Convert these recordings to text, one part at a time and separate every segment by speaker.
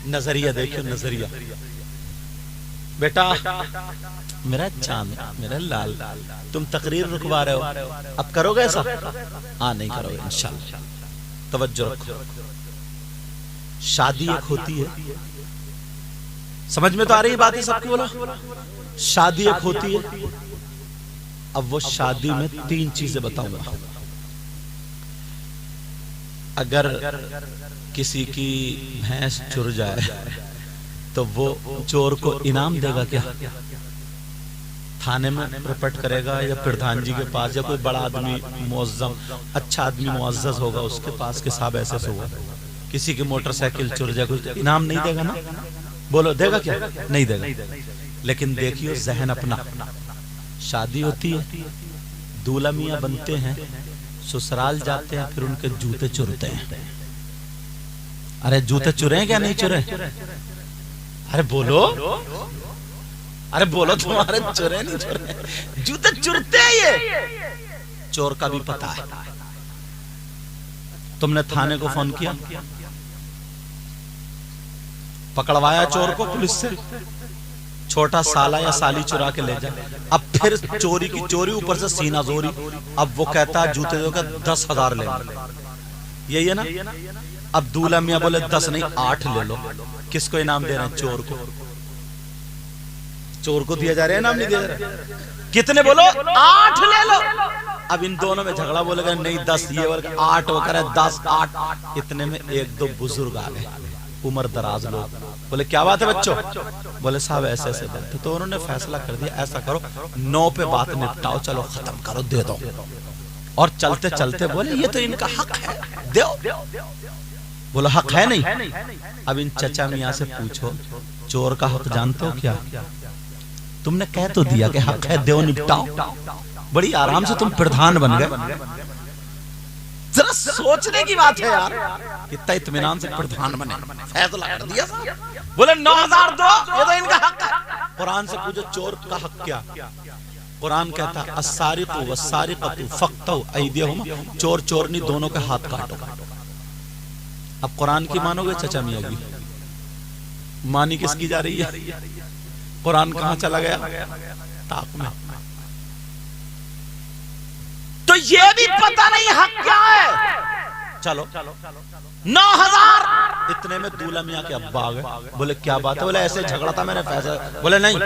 Speaker 1: نظریہ دیکھو نظریہ. بیٹا میرا چاند میرا لال تم تقریر رکوا رہے ہو اب کرو گے ایسا؟ ہاں نہیں کرو گے انشاءاللہ. توجہ رکھو. شادی ایک ہوتی ہے, سمجھ میں تو آ رہی بات ہے سب کی؟ بولا شادی ایک ہوتی ہے. اب وہ شادی میں 3 چیزیں بتاؤں گا. اگر کسی کی بھینس چر جائے تو وہ چور کو انعام دے گا کیا؟ تھانے میں رپورٹ کرے گا یا پردھان جی کے پاس, یا کوئی بڑا آدمی معظم اچھا آدمی معزز ہوگا اس کے پاس کہ صاحب ایسے سے ہوا. کسی کی موٹر سائیکل چر جائے کوئی انعام نہیں دے گا نا؟ بولو دے گا کیا؟ نہیں دے گا. لیکن دیکھیو ذہن اپنا. شادی ہوتی ہے, دولہا میاں بنتے ہیں, سسرال جاتے ہیں, پھر ان کے جوتے چرتے ہیں. ارے جوتے چرے ہیں کیا نہیں چرے؟ ارے بولو, ارے بولو تمہارے چرے نہیں چرے؟ جوتے چرتے ہیں. یہ چور کا بھی پتا ہے. تم نے تھانے کو فون کیا, پکڑوایا چور کو پولیس سے, چھوٹا سالہ یا سالی چرا کے لے جا. اب پھر چوری کی چوری, اوپر سے سینہ زوری. اب وہ کہتا ہے جوتے دو کہ 10,000 لے لو. یہی ہے نا؟ اب دولہا میاں بولے 10 نہیں 8 لے لو. کس کو انعام دے رہے ہیں؟ چور کو. چور کو دیا جا رہا ہے, انعام نہیں دیا جا رہا. کتنے بولو؟ 8 لے لو. اب ان دونوں میں جھگڑا, بولے گا نہیں 10 یہ ورگا 8, وہ کہہ رہے 10 8. اتنے میں 1-2 بزرگ آ گئے, عمر دراز لوگ. بولے کیا بات ہے بچوں؟ بولے صاحب ایسے ایسے بات. تو انہوں نے فیصلہ کر دیا ایسا کرو 9 پہ بات نپٹاؤ, چلو ختم کرو, دے دو. اور چلتے چلتے بولے یہ تو ان کا حق ہے, دیو. بولو حق ہے نہیں؟ اب ان چچا میاں سے پوچھو چور کا حق جانتے ہو کیا؟ تم نے کہہ تو دیا کہ حق ہے, دیو نپٹاؤ. بڑی آرام سے تم پردھان بن گئے. ذرا سوچنے کی بات ہے یار, کتنا اطمینان سے پردھان بنے, فیصلہ کر دیا. بولے 9,000 دو, یہ تو ان کا حق ہے. قرآن سے پوچھو چور کا حق کیا؟ قرآن کہتا ہے السارق والسارقۃ فاقطعوا ایدیہما, چور چورنی دونوں کے ہاتھ کاٹو. اب قرآن کی مانو گے چچا میاں کی؟ مانی کس کی جا رہی ہے؟ قرآن کہاں چلا گیا؟ طاق میں. تو یہ بھی پتہ نہیں حق کیا ہے. چلو 9,000. اتنے میں دولہا میاں کے ابا آ گئے. بولے کیا بات ہے؟ بولے ایسے جھگڑا تھا میں نے فیصلہ. بولے نہیں,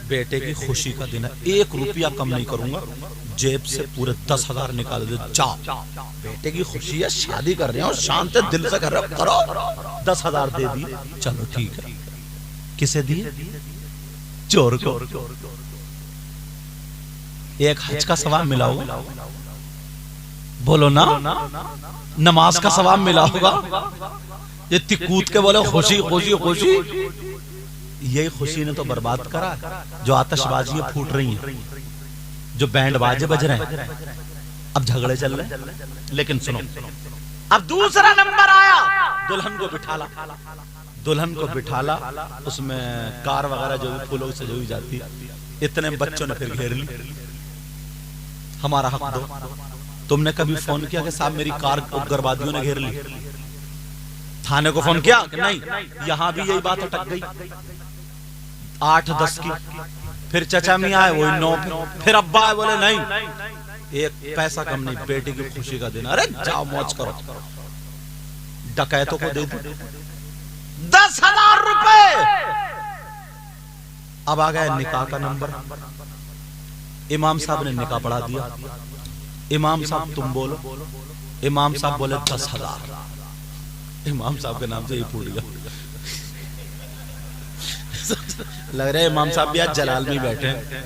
Speaker 1: بیٹے کی خوشی کا دن ہے, 1 روپیہ کم نہیں کروں گا. جیب سے پورے 10,000 نکال دے, جاؤ بیٹے کی خوشی ہے, شادی کر رہے ہو, شانتے دل سے کر رہے ہو, کرو. 10,000 دے دی. چلو ٹھیک ہے. کسے دیے؟ چور کو. ایک حج کا ثواب ملا ہوگا, بولو نا. نماز کا ثواب ملا ہوگا. یہ تکوت کے بولے خوشی خوشی خوشی. یہی خوشی نے تو برباد کرا. جو آتش بازیاں پھوٹ رہی ہیں, جو بینڈ باجے بج رہے ہیں, اب جھگڑے چل رہے ہیں. لیکن سنو, اب دوسرا نمبر آیا, دلہن کو بٹھالا. دلہن کو بٹھالا, اس میں کار وغیرہ جو بھی پھولوں سے جو جاتی. اتنے بچوں نے پھر گھیر لی, ہمارا حق دو. تم نے کبھی فون کیا کہ صاحب میری کار اگروادیوں نے گھیر لی؟ تھانے کو فون کیا کہ نہیں؟ یہاں بھی یہی بات اٹک گئی. 8-10 کی. پھر چچا میاں آئے, وہی 9 پہ. پھر ابا آئے, بولے نہیں 1 پیسہ کم نہیں, بیٹی کی خوشی کا دن. ارے جاؤ موج کرو. ڈکیتوں کو دے دی 10,000 روپے. اب آ گیا نکاح کا نمبر. امام صاحب نے نکاح پڑھا دیا. امام صاحب تم بولو. امام صاحب بولے 10,000. امام صاحب کے نام سے یہ پھوٹ گیا. لگ رہا ہے امام صاحب بھی آج جلال میں بیٹھے ہیں.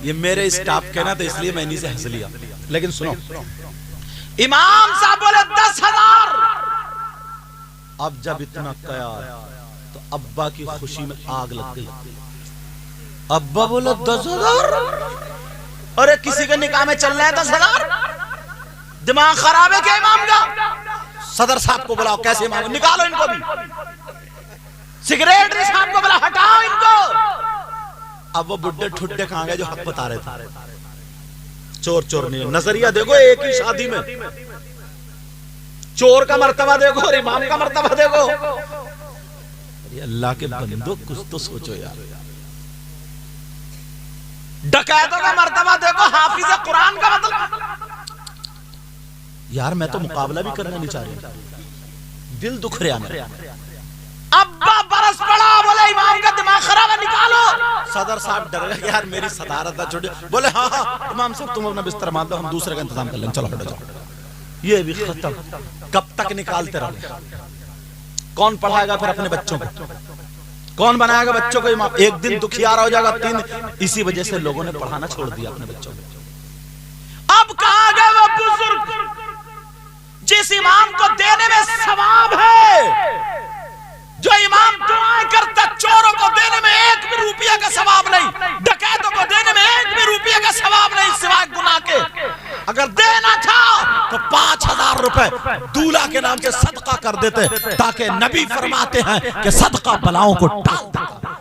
Speaker 1: یہ میرے اسٹاف کے نا, تو اس لیے میں انہی سے ہنس لیا. لیکن سنو, امام صاحب بولے 10,000. اب جب اتنا کیا تو ابا کی خوشی میں آگ لگ گئی. ابا بولا 10,000. ارے کسی کے نکاح میں چل رہا ہے 10,000. دماغ خراب ہے کیا امام کا؟ صدر صاحب کو بلاؤ, کیسے امام, نکالو ان کو بھی. سیکریٹری صاحب کو بلا, ہٹاؤ ان کو. اب وہ بڈھے ٹھڈے کہاں گئے جو حق بتا رہے تھے؟ چور چور نہیں. نظریہ دیکھو, ایک ہی شادی میں چور کا مرتبہ دیکھو اور امام کا مرتبہ دیکھو. یہ اللہ کے بندو کچھ تو سوچو یار. ڈکیتوں کا مرتبہ دیکھو, حافظ قرآن کا مطلب. یار میں تو مقابلہ بھی کرنا نہیں چاہ رہا, دل دکھ رہا میرا. ابا برس پڑا, بولے امام کا دماغ خراب ہے, نکالو. صدر صاحب ڈر گئے, یار میری صدارت ہے چھوٹی. بولے ہاں امام صاحب تم اپنا بستر مان دو, ہم دوسرے کا انتظام کر لیں, چلو ہٹو جاؤ. یہ بھی ختم. کب تک نکالتے رہو؟ کون پڑھائے گا پھر اپنے بچوں کو؟ کون بنائے گا بچوں کو امام؟ ایک دن دکھیارا ہو جائے گا, 3. اسی وجہ سے لوگوں نے پڑھانا چھوڑ دیا اپنے بچوں کو. اب کہاں گئے وہ بزرگ جس امام کو دینے میں ثواب ہے؟ جو امام دعائیں کرتا, چوروں کو دینے میں 1 بھی روپیہ کا ثواب نہیں, ڈکیتوں کو دینے میں 1 بھی روپیہ کا ثواب نہیں سوائے گناہ کے. اگر دینا تھا تو 5,000 روپے دولہا کے نام سے صدقہ کر دیتے, تاکہ نبی فرماتے ہیں کہ صدقہ بلاؤں کو ٹال دیتا.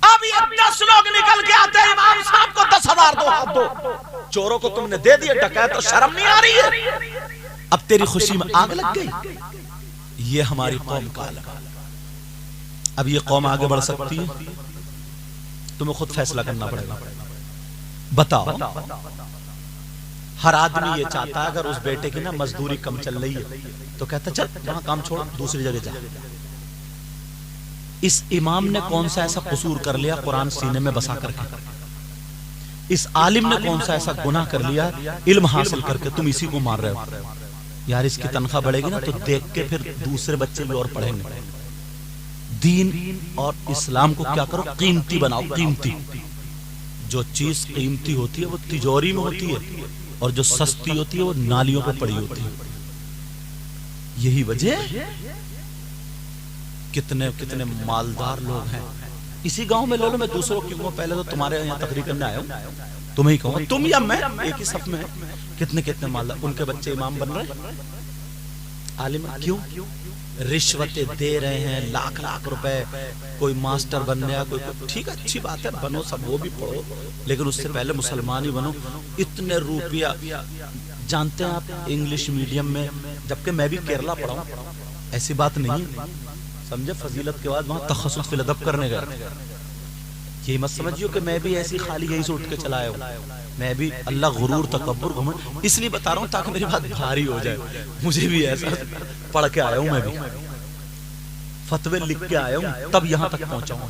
Speaker 1: اب یہ 10 لوگ نکل کے آتے ہیں, امام صاحب کو 10,000 دو, ہاتھ دو. چوروں کو تم نے دے دیا, ڈکیت تو شرم نہیں آ رہی ہے؟ اب تیری خوشی میں آگ لگ گئی. یہ ہماری قوم کا حال ہے. اب یہ قوم آگے بڑھ سکتی ہے؟ تمہیں خود فیصلہ کرنا پڑے گا. بتاؤ. ہر آدمی یہ چاہتا ہے اگر اس بیٹے کی نا مزدوری کم چل رہی ہے تو کہتا چل وہاں کام چھوڑ, دوسری جگہ جا. اس امام نے کون سا ایسا قصور کر لیا قرآن سینے میں بسا کر کے؟ اس عالم نے کون سا ایسا گناہ کر لیا علم حاصل کر کے تم اسی کو مار رہے ہو؟ یار اس کی تنخواہ بڑھے گی نا تو دیکھ کے پھر دوسرے بچے بھی اور پڑھیں گے. دین اور اسلام کو کیا کرو, قیمتی بناؤ. قیمتی, جو چیز قیمتی ہوتی ہے وہ تجوری میں ہوتی ہے, اور جو سستی ہوتی ہے وہ نالیوں پہ پڑی ہوتی ہے. یہی وجہ کتنے کتنے مالدار لوگ ہیں اسی گاؤں میں. لے لو, میں دوسروں کیوں, پہلے تو تمہارے یہاں تقریر کرنے آیا ہوں, تمہیں ہی کہوں, تم یا میں ایک ہی صف میں ہیں. کتنے کتنے مالدار, ان کے بچے امام بن رہے ہیں, عالم. کیوں؟ رشوتیں دے رہے ہیں, لاکھ لاکھ روپے. کوئی ماسٹر بن گیا, کوئی ٹھیک ہے, اچھی بات ہے, بنو سب, وہ بھی پڑھو, لیکن اس سے پہلے مسلمان ہی بنو. اتنے روپیہ. جانتے ہیں آپ انگلش میڈیم میں, جبکہ میں بھی کیرلا پڑھا ہوں, ایسی بات نہیں ہے, سمجھے, فضیلت کے بعد وہاں تخصص فی الادب کرنے گیا. یہ مت سمجھیو کہ میں بھی ایسی خالی یہی سے اٹھ کے چلا آیا ہوں. میں بھی اللہ غرور تکبر گھمنڈ اس لیے بتا رہا ہوں تاکہ میری بات بھاری ہو جائے. مجھے بھی ایسا پڑھ کے آیا ہوں, میں بھی فتوے لکھ کے آیا ہوں, تب یہاں تک پہنچا ہوں.